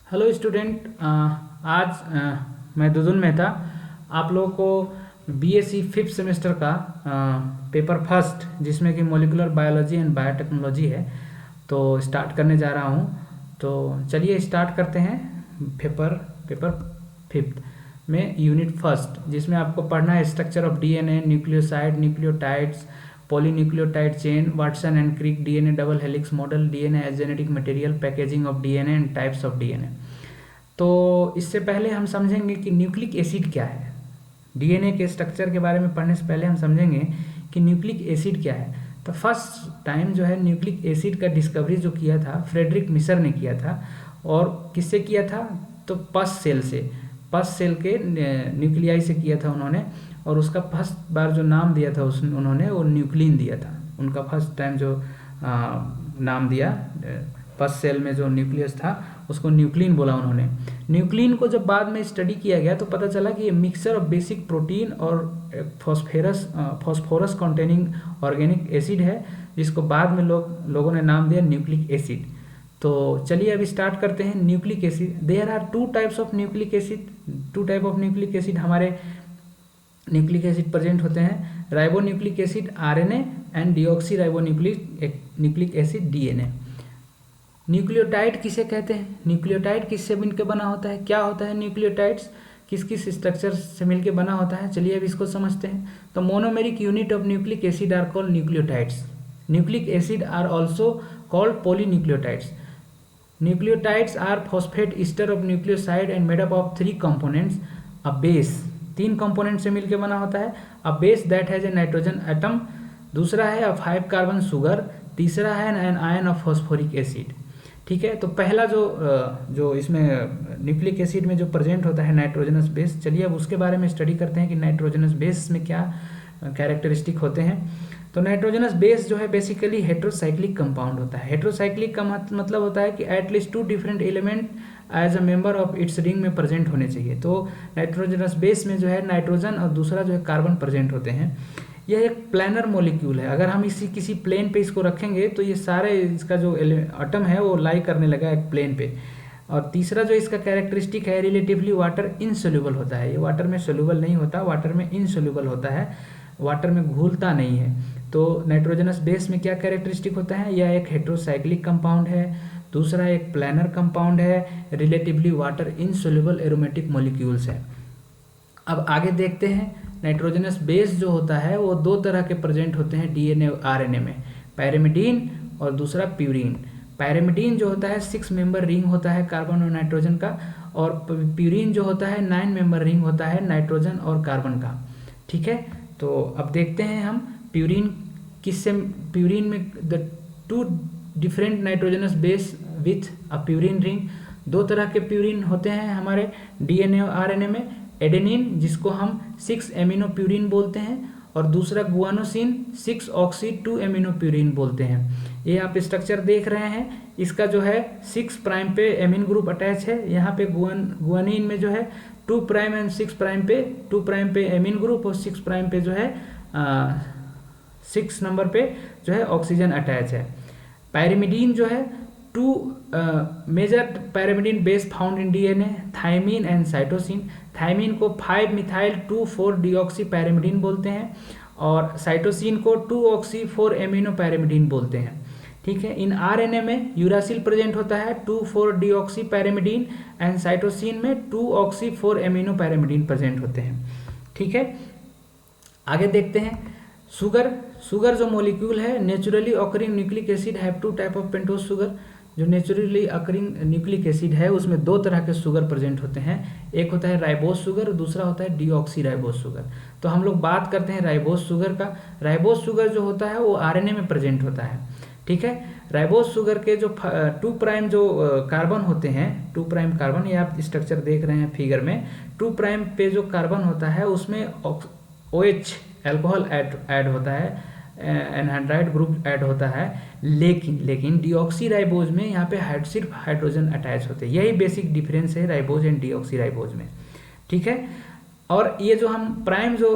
Hello student. आज मैं दुदुन मेहता आप लोगों को बीएससी फिफ्थ सेमेस्टर का पेपर फर्स्ट जिसमें कि मॉलिक्यूलर बायोलॉजी एंड बायोटेक्नोलॉजी है तो स्टार्ट करने जा रहा हूँ। तो चलिए स्टार्ट करते हैं। पेपर पेपर फिफ्थ में यूनिट फर्स्ट जिसमें आपको पढ़ना है structure of DNA, nucleoside, nucleotides, polynucleotide chain, Watson and Crick, DNA double helix model, DNA as genetic material, packaging of DNA and types of DNA. तो इससे पहले हम समझेंगे कि न्यूक्लिक एसिड क्या है। डीएनए के स्ट्रक्चर के बारे में पढ़ने से पहले हम समझेंगे कि न्यूक्लिक एसिड क्या है। तो फर्स्ट टाइम जो है न्यूक्लिक एसिड का डिस्कवरी जो किया था फ्रेडरिक मिसर ने किया था। और किससे किया था? तो पस सेल से, पस सेल के न्यूक्लियाई से किया था उन्होंने। और उसका फर्स्ट बार जो नाम दिया था उन्होंने वो न्यूक्लिन दिया था। उनका फर्स्ट टाइम जो नाम दिया पस सेल में जो न्यूक्लियस था उसको न्यूक्लिन बोला उन्होंने। न्यूक्लिन को जब बाद में स्टडी किया गया तो पता चला कि ये मिक्सचर ऑफ बेसिक प्रोटीन और फॉस्फोरस कंटेनिंग ऑर्गेनिक एसिड है जिसको बाद में लोगों ने नाम दिया न्यूक्लिक एसिड। तो चलिए अभी स्टार्ट करते हैं। Nucleic acid, there are two types of nucleic acid. Two type of nucleic acid हमारे न्यूक्लिक एसिड प्रेजेंट होते हैं। Ribonucleic acid RNA and deoxyribonucleic acid DNA. Nucleotide किसे कहते हैं? न्यूक्लियोटाइड किससे मिलकर बना होता है? क्या होता है न्यूक्लियोटाइड्स? किस किस स्ट्रक्चर से मिलकर बना होता है? चलिए अब इसको समझते हैं। तो monomeric unit of nucleic acid are called nucleotides. Nucleic acid are also called polynucleotides. Nucleotides are phosphate ester of nucleoside and made up of three components. A base, तीन कंपोनेंट से मिलकर बना होता है। A base that has a nitrogen atom, दूसरा है a 5 carbon sugar, तीसरा है an ion of phosphoric acid. ठीक है, तो पहला जो इसमें न्यूक्लिक एसिड में जो प्रेजेंट होता है नाइट्रोजनस बेस, चलिए अब उसके बारे में स्टडी करते हैं कि नाइट्रोजनस बेस में क्या कैरेक्टरिस्टिक होते हैं। तो नाइट्रोजनस बेस जो है बेसिकली हेट्रोसाइक्लिक कंपाउंड होता है। हेट्रोसाइक्लिक का मतलब होता है कि at least 2 different element as a member of its ring में प्रेजेंट होने चाहिए। तो नाइट्रोजनस बेस में जो है नाइट्रोजन और दूसरा जो है कार्बन प्रेजेंट होते हैं। यह एक प्लानर मॉलिक्यूल है। अगर हम किसी प्लेन पे इसको रखेंगे तो ये सारे इसका जो एटम है वो लाई करने लगा एक प्लेन पे। और तीसरा जो इसका कैरेक्टरिस्टिक है, रिलेटिवली वाटर इनसोल्यूबल होता है। ये वाटर में सोल्यूबल नहीं होता, वाटर में इनसोल्यूबल होता है, वाटर में घुलता नहीं है। तो नाइट्रोजनस बेस में क्या कैरेक्टरिस्टिक होता है? यह एक हेट्रोसाइक्लिक कंपाउंड है, दूसरा एक प्लानर कंपाउंड है, relatively water insoluble aromatic molecules है। अब आगे देखते हैं। नाइट्रोजनस बेस जो होता है वो दो तरह के प्रेजेंट होते हैं डीएनए और आरएनए में, पैरामिडीन और दूसरा प्यूरीन। पैरामिडीन जो होता है 6 मेंबर रिंग होता है कार्बन और नाइट्रोजन का, और प्यूरीन जो होता है 9 मेंबर रिंग होता है नाइट्रोजन और कार्बन का। ठीक है, तो अब देखते हैं हम प्यूरीन किससे। प्यूरीन में the 2 different nitrogenous base with a purine ring. दो तरह के प्यूरीन होते हैं हमारे डीएनए और आरएनए में। एडेनिन जिसको हम 6 एमिनो प्यूरीन बोलते हैं, और दूसरा गुआनोसिन 6 ऑक्सी 2 एमिनो प्यूरीन बोलते हैं। ये आप स्ट्रक्चर देख रहे हैं, इसका जो है 6 प्राइम पे एमिन ग्रुप अटैच है। यहाँ पे गुआनिन में जो है 2 प्राइम एंड 6 प्राइम पे 2 प्राइम पे एमिन ग्रुप और 6 प्राइम पे जो है 6 नंबर पे जो है ऑक्सीजन अटैच है। पैरामिडीन जो है 2 major pyrimidine base found in DNA, thymine and cytosine. Thymine को 5 मिथाइल 2,4 डीऑक्सी पैरामिडीन बोलते हैं, और साइटोसिन को 2 ऑक्सी 4 एमिनो पैरामिडीन बोलते हैं। ठीक है, इन आरएनए में यूरासिल प्रेजेंट होता है 2,4 डीऑक्सी पैरामिडीन, एंड साइटोसिन में 2 ऑक्सी 4 एमिनो पैरामिडीन प्रेजेंट होते हैं। ठीक है, आगे देखते हैं। शुगर जो मॉलिक्यूल है, naturally occurring nucleic acid have 2 type of pentose sugar. जो नेचुरली अकरिंग न्यूक्लिक एसिड है उसमें 2 तरह के शुगर प्रेजेंट होते हैं। एक होता है राइबोज शुगर, दूसरा होता है डीऑक्सी राइबोज शुगर। तो हम लोग बात करते हैं राइबोज शुगर का। राइबोज शुगर जो होता है वो आरएनए में प्रेजेंट होता है। ठीक है, राइबोज शुगर के जो 2 प्राइम जो कार्बन होते हैं, 2 प्राइम कार्बन, ये आप स्ट्रक्चर देख रहे हैं फिगर में, 2 प्राइम पे जो कार्बन होता है उसमें OH एल्कोहल ऐड होता है, एनहाइड्राइड ग्रुप ऐड होता है। लेकिन डीऑक्सी राइबोज में यहाँ पे सिर्फ हाइड्रोजन अटैच होते हैं। यही बेसिक डिफरेंस है राइबोज एंड डीऑक्सी राइबोज में। ठीक है, और ये जो हम प्राइम जो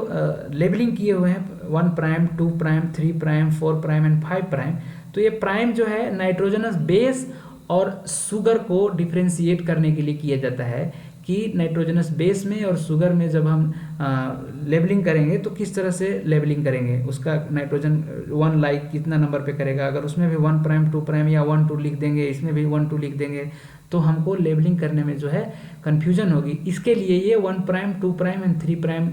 लेबलिंग किए हुए हैं 1 prime 2 prime 3 prime 4 prime and 5 prime, तो ये प्राइम जो है नाइट्रोजनस बेस और शुगर को डिफ्रेंशिएट करने के लिए किया जाता है कि नाइट्रोजनस बेस में और शुगर में जब हम लेबलिंग करेंगे तो किस तरह से लेबलिंग करेंगे, उसका नाइट्रोजन 1 लाइक कितना नंबर पे करेगा। अगर उसमें भी 1 प्राइम 2 प्राइम या 1 2 लिख देंगे, इसमें भी 1 2 लिख देंगे, तो हमको लेबलिंग करने में जो है कन्फ्यूजन होगी। इसके लिए ये 1 प्राइम 2 प्राइम एंड 3 प्राइम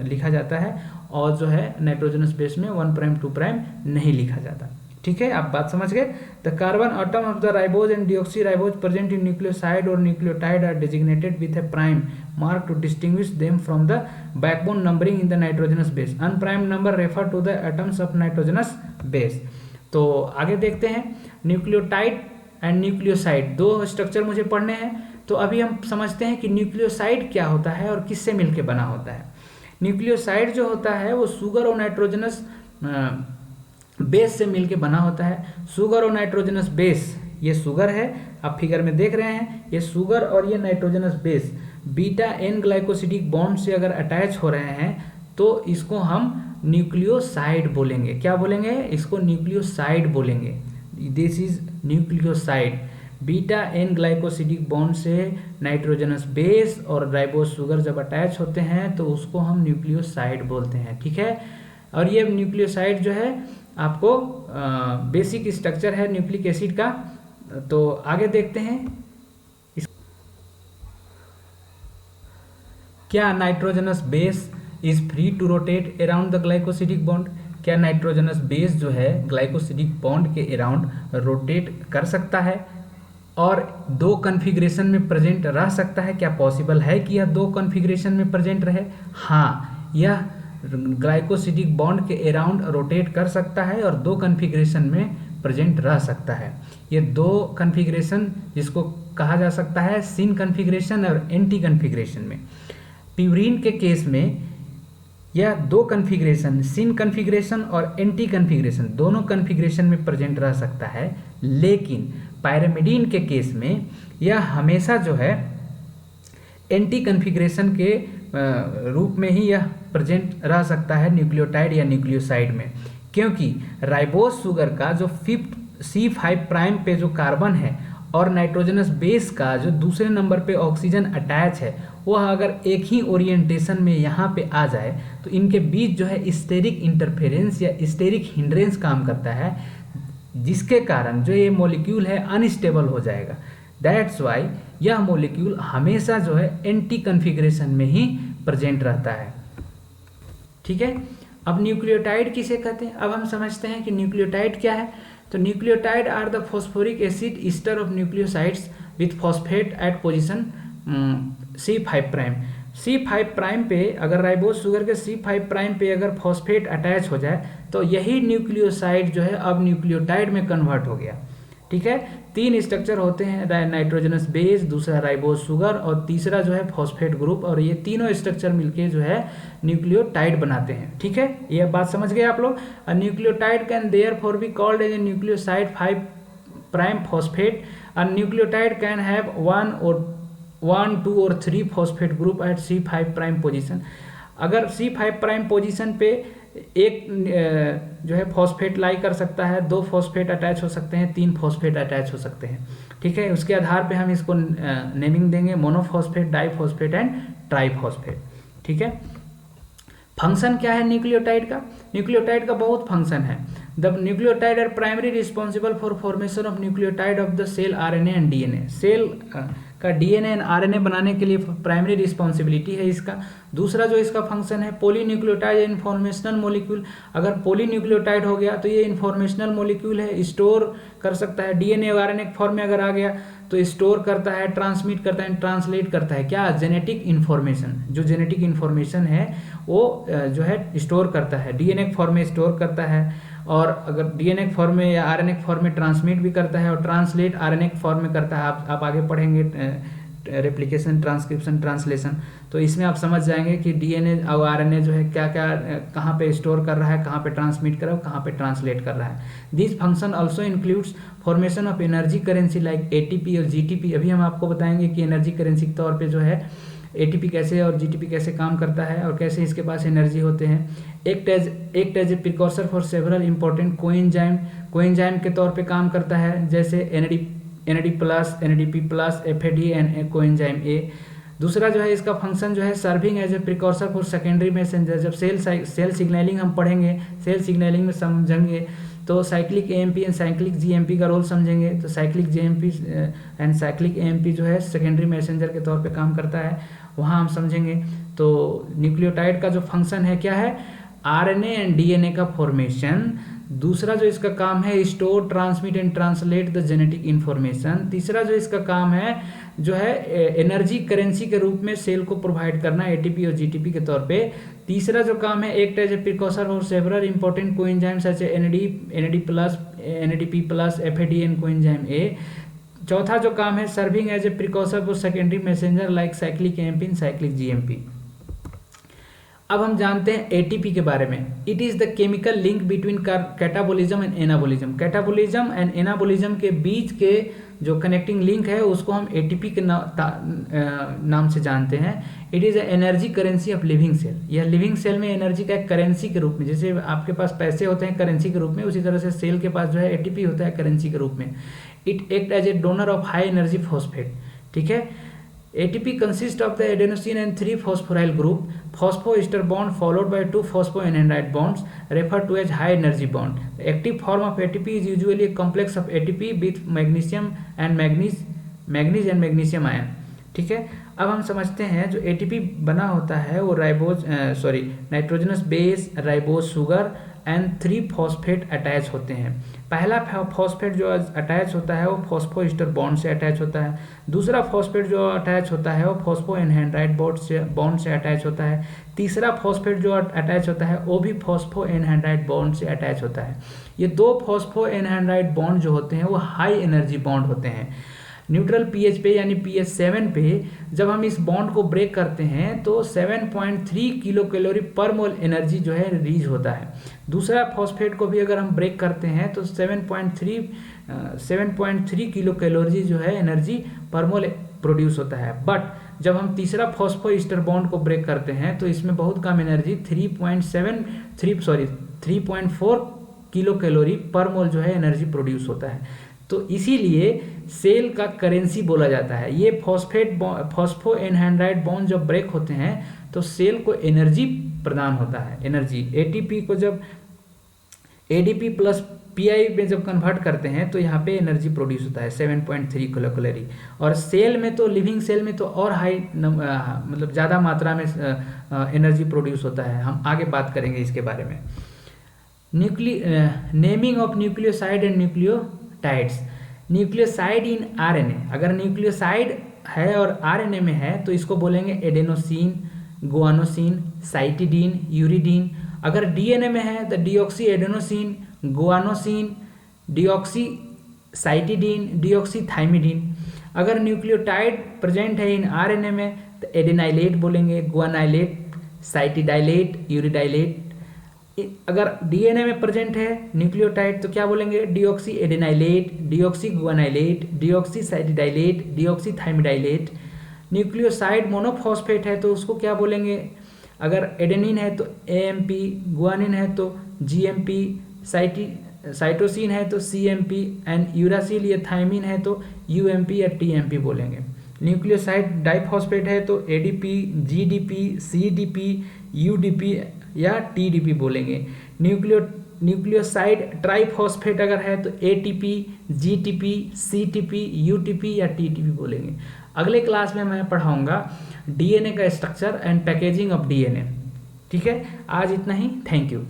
लिखा जाता है और जो है नाइट्रोजनस बेस में 1 प्राइम 2 प्राइम नहीं लिखा जाता। ठीक है, आप बात समझ गए। The carbon atom of the ribose and deoxy ribose present in nucleoside और nucleotide are designated with a prime mark to distinguish them from the backbone numbering in the nitrogenous base. Unprimed number refer to the atoms of nitrogenous base. तो आगे देखते हैं, nucleotide and nucleoside, दो structure मुझे पढ़ने हैं। तो अभी हम समझते हैं कि न्यूक्लियोसाइड क्या होता है और किससे मिलके बना होता है। न्यूक्लियोसाइड जो होता है वो शुगर और नाइट्रोजनस बेस से मिलके बना होता है। शुगर और नाइट्रोजनस बेस, ये शुगर है, आप फिगर में देख रहे हैं, ये शुगर और ये nitrogenous base beta N glycosidic bond से अगर अटैच हो रहे हैं तो इसको हम न्यूक्लियोसाइड बोलेंगे। क्या बोलेंगे? इसको न्यूक्लियोसाइड बोलेंगे। This is nucleoside. Beta N glycosidic bond से नाइट्रोजनस बेस और राइबोज शुगर जब अटैच होते हैं तो उसको हम न्यूक्लियोसाइड बोलते हैं। ठीक है, और ये न्यूक्लियोसाइड जो है आपको बेसिक स्ट्रक्चर है न्यूक्लिक एसिड का। तो आगे देखते हैं, क्या nitrogenous base is free to rotate around the glycosidic bond? क्या नाइट्रोजनस बेस जो है ग्लाइकोसिडिक बॉन्ड के अराउंड रोटेट कर सकता है और दो कॉन्फ़िगरेशन में प्रेजेंट रह सकता है? क्या पॉसिबल है कि यह दो कॉन्फ़िगरेशन में प्रेजेंट रहे? हाँ, यह ग्लाइकोसिडिक बॉन्ड के अराउंड रोटेट कर सकता है और दो कॉन्फ़िगरेशन में प्रेजेंट रह सकता है। ये दो कॉन्फ़िगरेशन जिसको कहा जा सकता है सिन कॉन्फ़िगरेशन और एंटी कॉन्फ़िगरेशन में। प्यूरीन के केस में यह दो कॉन्फ़िगरेशन सिन कॉन्फ़िगरेशन और एंटी कॉन्फ़िगरेशन दोनों कॉन्फ़िगरेशन में प्रेजेंट रह सकता है, लेकिन पायरिमिडीन के केस में यह हमेशा जो है एंटी कॉन्फ़िगरेशन के रूप में ही यह प्रेजेंट रह सकता है न्यूक्लियोटाइड या न्यूक्लियोसाइड में, क्योंकि राइबोज शुगर का जो 5th C5 प्राइम पे जो कार्बन है और नाइट्रोजनस बेस का जो दूसरे नंबर पे ऑक्सीजन अटैच है वह अगर एक ही ओरिएंटेशन में यहाँ पे आ जाए तो इनके बीच जो है स्टेरिक इंटरफेरेंस या स्टेरिक हिंड्रेंस काम करता है, जिसके कारण जो ये मॉलिक्यूल है अनस्टेबल हो जाएगा। दैट्स वाई यह मॉलिक्यूल हमेशा जो है एंटी कॉन्फ़िगरेशन में ही प्रेजेंट रहता है। ठीक है, अब न्यूक्लियोटाइड किसे कहते हैं? अब हम समझते हैं कि न्यूक्लियोटाइड क्या है। तो nucleotide are the phosphoric acid ester of nucleosides with phosphate at position C5 prime. C5 prime पे अगर राइबोज शुगर के C5 प्राइम पे अगर फॉस्फेट अटैच हो जाए तो यही न्यूक्लियोसाइड जो है अब न्यूक्लियोटाइड में कन्वर्ट हो गया। ठीक है, 3 स्ट्रक्चर होते हैं, नाइट्रोजनस बेस, दूसरा राइबोज शुगर और तीसरा जो है फॉस्फेट ग्रुप, और ये तीनों स्ट्रक्चर मिलके जो है न्यूक्लियोटाइड बनाते हैं। ठीक है, ये बात समझ गए आप लोग। Nucleotide can therefore be called as a nucleoside 5 prime phosphate. Nucleotide can have 1, 2 और 3 phosphate group at C5 prime position. अगर C5 प्राइम पोजीशन पे एक जो है फॉस्फेट लाई कर सकता है, 2 फॉस्फेट अटैच हो सकते हैं, 3 फॉस्फेट अटैच हो सकते हैं। ठीक है, उसके आधार पे हम इसको नेमिंग देंगे मोनोफॉस्फेट, डाइफॉस्फेट एंड ट्राइफॉस्फेट। ठीक है, फंक्शन क्या है न्यूक्लियोटाइड का? न्यूक्लियोटाइड का बहुत फंक्शन है। The nucleotide are primary responsible for formation of nucleotide of the cell RNA and DNA। Cell का DNA एंड RNA बनाने के लिए प्राइमरी रिस्पॉन्सिबिलिटी है इसका। दूसरा जो इसका फंक्शन है पॉलीन्यूक्लियोटाइड इन्फॉर्मेशनल मॉलिक्यूल। अगर पॉलीन्यूक्लियोटाइड हो गया तो ये इन्फॉर्मेशनल मॉलिक्यूल है, स्टोर कर सकता है। DNA और RNA फॉर्म में अगर आ गया तो स्टोर करता है, ट्रांसमिट करता है, ट्रांसलेट करता है क्या? Genetic information. जो जेनेटिक इन्फॉर्मेशन है वो जो है स्टोर करता है, DNA फॉर्म में स्टोर करता है, और अगर DNA फॉर्म में या RNA फॉर्म में ट्रांसमिट भी करता है और ट्रांसलेट RNA फॉर्म में करता है। आप आगे पढ़ेंगे रेप्लिकेशन, ट्रांसक्रिप्शन, ट्रांसलेशन, तो इसमें आप समझ जाएंगे कि DNA और RNA जो है क्या क्या कहाँ पे स्टोर कर रहा है, कहाँ पे ट्रांसमिट कर रहा है, कहाँ पे ट्रांसलेट कर रहा है। This function also includes formation of energy currency like ATP और GTP। अभी हम आपको बताएंगे कि एनर्जी करेंसी के तौर पे जो है ATP कैसे और GTP कैसे काम करता है और कैसे इसके पास एनर्जी होते हैं। Act as a precursor for several important coenzyme के तौर पे काम करता है, जैसे NAD plus, NADP plus, FAD and coenzyme A। दूसरा जो है इसका फंक्शन जो है serving as a precursor for secondary messenger. जब सेल सिग्नलिंग हम पढ़ेंगे, सेल सिग्नलिंग में समझेंगे तो cyclic AMP and cyclic GMP का रोल समझेंगे। तो cyclic GMP and cyclic AMP जो है सेकेंडरी मैसेंजर के तौर पे काम करता है, वहाँ हम समझेंगे। तो न्यूक्लियोटाइड का जो फंक्शन है क्या है, RNA एंड DNA का फॉर्मेशन। दूसरा जो इसका काम है store, transmit and translate the genetic information. तीसरा जो इसका काम है जो है एनर्जी करेंसी के रूप में सेल को प्रोवाइड करना ATP और GTP के तौर पे। तीसरा जो काम है एक्ट एज ए प्रिकॉर्सर और several important coenzyme such a NAD plus, NADP plus, FAD and coenzyme A। चौथा जो काम है serving as a precursor for secondary messenger like cyclic AMP and cyclic GMP। अब हम जानते हैं ATP के बारे में। It is the chemical link between catabolism and anabolism. Catabolism and anabolism के बीच के जो कनेक्टिंग लिंक है उसको हम ATP के नाम से जानते हैं। It is energy currency of living cell. यह लिविंग सेल में एनर्जी का एक करेंसी के रूप में, जैसे आपके पास पैसे होते हैं करेंसी के रूप में, उसी तरह से सेल के पास जो है ATP होता है करेंसी के रूप में। It act as a donor of high energy phosphate. ठीक है, ATP consists of the adenosine and 3 phosphoryl group. Phosphoester bond followed by 2 phosphoanandrite bonds referred to as high energy bond. The active form of ATP is usually a complex of ATP with magnesium and manganese and magnesium ion. ठीक है, अब हम समझते हैं जो ATP बना होता है वो nitrogenous base, ribose sugar and 3 phosphate attach होते हैं। पहला फॉस्फेट जो अटैच होता है वो फॉस्फोएस्टर बॉन्ड से अटैच होता है। दूसरा फॉस्फेट जो अटैच होता है वो फॉस्फोएनहाइड्राइड बॉन्ड से अटैच होता है। तीसरा फॉस्फेट जो अटैच होता है वो भी फॉस्फोएनहाइड्राइड बॉन्ड से अटैच होता है। ये 2 फॉस्फोएनहाइड्राइड बॉन्ड जो होते हैं वो हाई एनर्जी बॉन्ड होते हैं। न्यूट्रल pH पे यानी pH 7 पे जब हम इस बॉन्ड को ब्रेक करते हैं तो 7.3 किलो कैलोरी पर मोल एनर्जी जो है रिलीज होता है। दूसरा फॉस्फेट को भी अगर हम ब्रेक करते हैं तो 7.3 किलो कैलोरी जो है एनर्जी पर मोल प्रोड्यूस होता है। बट जब हम तीसरा फॉस्फोएस्टर बॉन्ड को ब्रेक करते हैं तो इसमें बहुत कम एनर्जी 3.4 किलो कैलोरी पर मोल जो है एनर्जी प्रोड्यूस होता है। तो इसीलिए सेल का करेंसी बोला जाता है। ये फॉस्फोएनहाइड्राइड बॉन्ड जब ब्रेक होते हैं तो सेल को एनर्जी प्रदान होता है। एनर्जी ATP को जब ADP प्लस PI में जब कन्वर्ट करते हैं तो यहाँ पे एनर्जी प्रोड्यूस होता है 7.3 किलो कैलोरी। और सेल में तो लिविंग सेल में तो और हाई मतलब ज़्यादा मात्रा में एनर्जी प्रोड्यूस होता है। हम आगे बात करेंगे इसके बारे में। Naming of nucleoside and nucleotides. Nucleoside in RNA, अगर न्यूक्लियोसाइड है और RNA में है तो इसको बोलेंगे एडेनोसिन, गुआनोसिन, साइटिडीन, यूरिडीन। अगर DNA में है तो deoxy adenosine, guanosine, deoxy cytidine, deoxy thymidine. अगर न्यूक्लियोटाइड प्रेजेंट है इन RNA में तो एडेनाइलेट बोलेंगे, गुआनाइलेट, साइटिडाइलेट, यूरिडाइलेट। अगर DNA में प्रेजेंट है न्यूक्लियोटाइड तो क्या बोलेंगे, deoxy adenylate, deoxy guanylate, deoxy cytidylate, deoxy thymidylate. Nucleoside monophosphate है तो उसको क्या बोलेंगे, अगर एडेनिन है तो AMP, गुआनिन है तो GMP, साइटोसिन है तो CMP एंड यूरासिल या थाइमिन है तो UMP या TMP बोलेंगे। न्यूक्लियोसाइड डाइफॉस्फेट है तो ADP, GDP, CDP, UDP या TDP बोलेंगे। न्यूक्लियोसाइड ट्राइफॉस्फेट अगर है तो ATP, GTP, CTP, UTP या TTP बोलेंगे। अगले क्लास में मैं पढ़ाऊंगा DNA का structure and packaging of DNA। ठीक है, आज इतना ही। Thank you.